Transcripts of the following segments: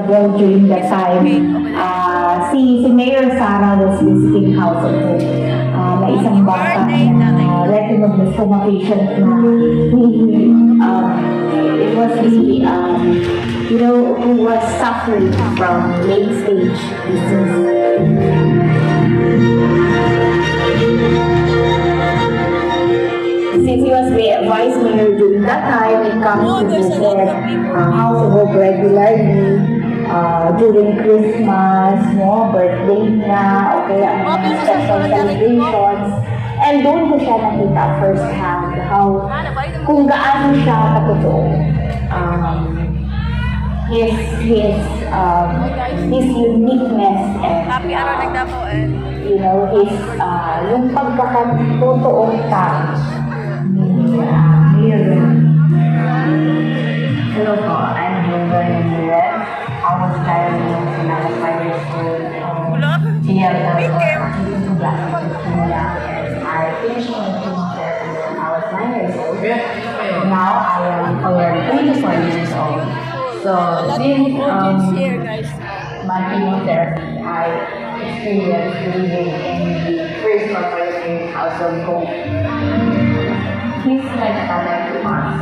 Well, during that time, si Mayor Sara was visiting House of Hope na isang bata na retinal glaucoma patient na it was really, who was suffering from late stage disease. Since he was vice mayor during that time, it comes to visit House of Hope regularly during Christmas, birthday niya, o kaya special celebrations. And doon ko siya nakita first hand kung gaano siya katotoo. His uniqueness and his yung pagkakatotoong tao. Hello po, I'm Hilda Ramirez. I was diagnosed when I was 5 years old. I finished my chemotherapy when I was 9 years old. Now I am already 24 years old. So since my chemotherapy, I experienced living in the first corporate House of Hope. He's like a father to us,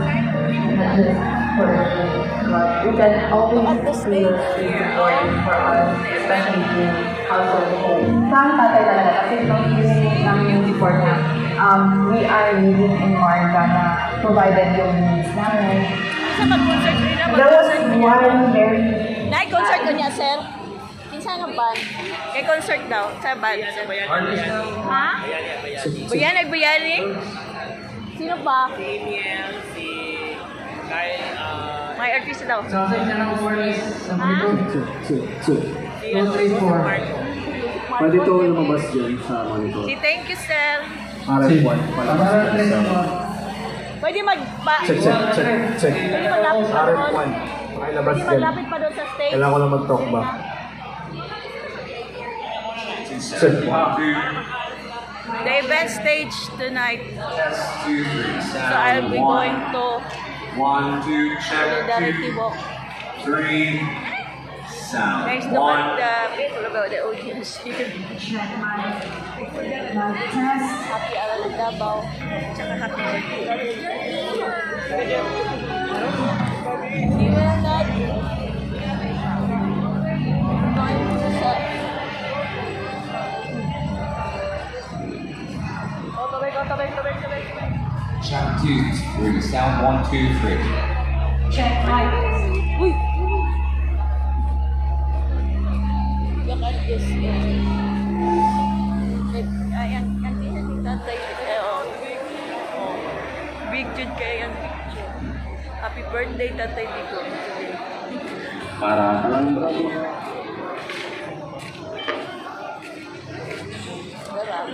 not just for him, but we can always feel important for us, especially in House of Hope. Saan tatay talaga? Kasi nung hinihingi namin yung support niya, we are living in Marga na provided yung needs namin. There was one very... Nai-concert ko niya, sir. Kinsa nga band? Kay concert daw. Sa band, sir. Ha? Bayan, nagbayani? Sino pa? Si Miel, si Kyle, May artista daw. Sa niya ng awareness sa monitor. si 234. Marco. Pwede ito lumabas dyan sa monitor. Si thank you, sir. RF1 pala. Pwede Check. Pwede maglapit pa doon. RF1. Ay, labas Pwede dyan. maglapit pa doon sa stage. Kailangan ko lang mag-talk back. Check. The event stage tonight. So I'll be going to 1, 2, check, Solidarity 2, Walk. 3, sound. Guys, look at the people about the audience here. Happy Aral ng Davao. Tsaka happy Hindi mo lang natin. Tabay. Check, 2, 3, sound, 1, 2, 3. Check mic. Uy! Look at this. Ang tinan ni tatay. Big jud kayo ang picture. Happy birthday, tatay dito. Para lang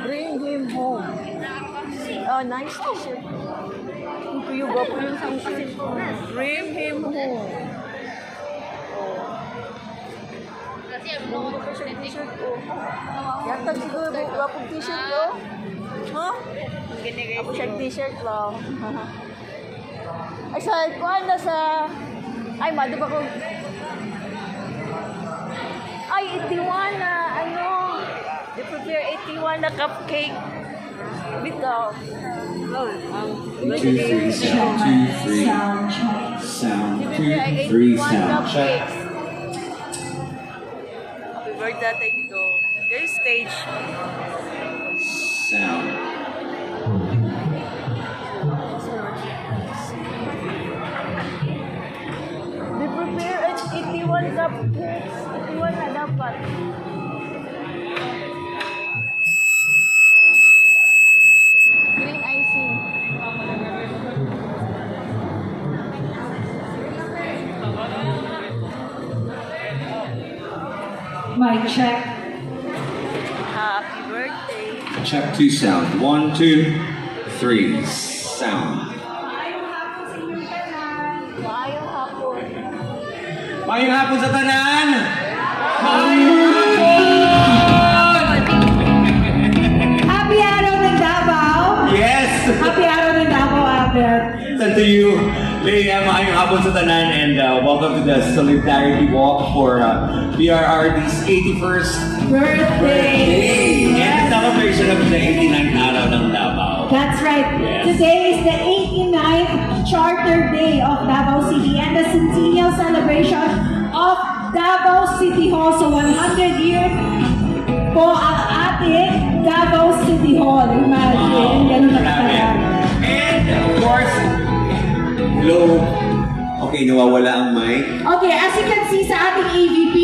Bring him home. Oh, nice t-shirt. Yung kuyo gwapo yung t-shirt. Bring him home. Oh. T-shirt ko. Yatag siguro may gwapong t-shirt ko. Huh? Ako siya t-shirt lang. Ay, sa kuhan na sa... Ay, mado pa ko. Ay, itiwana. Ano? They prepare 81 na cupcake. Bitaw. 2, 3, sound, 2, 3. Sound, 2, 3, sound. Check. Happy birthday dito. There's stage. Sound. They prepare 81 cupcakes. 81 na dapat. Green icing. Mic check. Happy birthday. Check, 2, sound, 1, 2, 3, sound. Maayong hapon. Mayong hapon sa tanan! Happy araw ng Davao! Yes! Happy araw ng Davao, Albert! And to you, Maayong hapon sa tanan and welcome to the Solidarity Walk for BRRD's 81st birthday and the celebration of the 89th araw ng Davao. That's right. Yes. Today is the 89th Charter Day of Davao City and the centennial celebration of Davao City Hall. So 100 years po ang ating Davao City Hall. Imagine, ganun na katagal. And of course, hello. Okay, nawawala ang mic. Okay, as you can see sa ating AVP,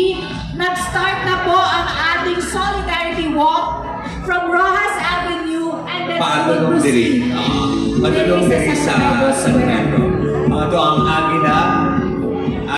nag-start na po ang ating Solidarity Walk from Rojas Avenue and then Patulong diri. Patulong diri sa San Pedro. Ito ang agina